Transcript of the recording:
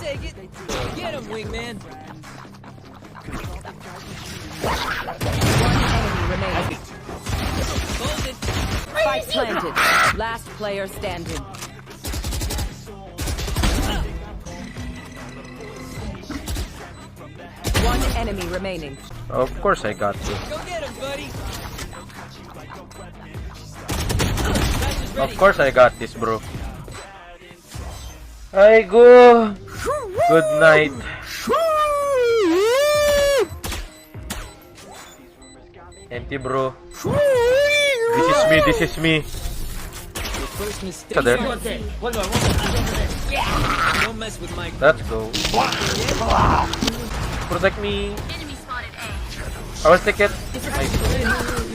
take it. Get him, wingman. Enemy remaining. Hold it. Spike planted. Last player standing. One enemy remaining. Of course I got you. Go get him, buddy. Of course I got this, bro. I go. Good night. Empty, bro. This is me. First mistake. So there. Don't mess with my. Let's go. Protect me. I will take it. Nice.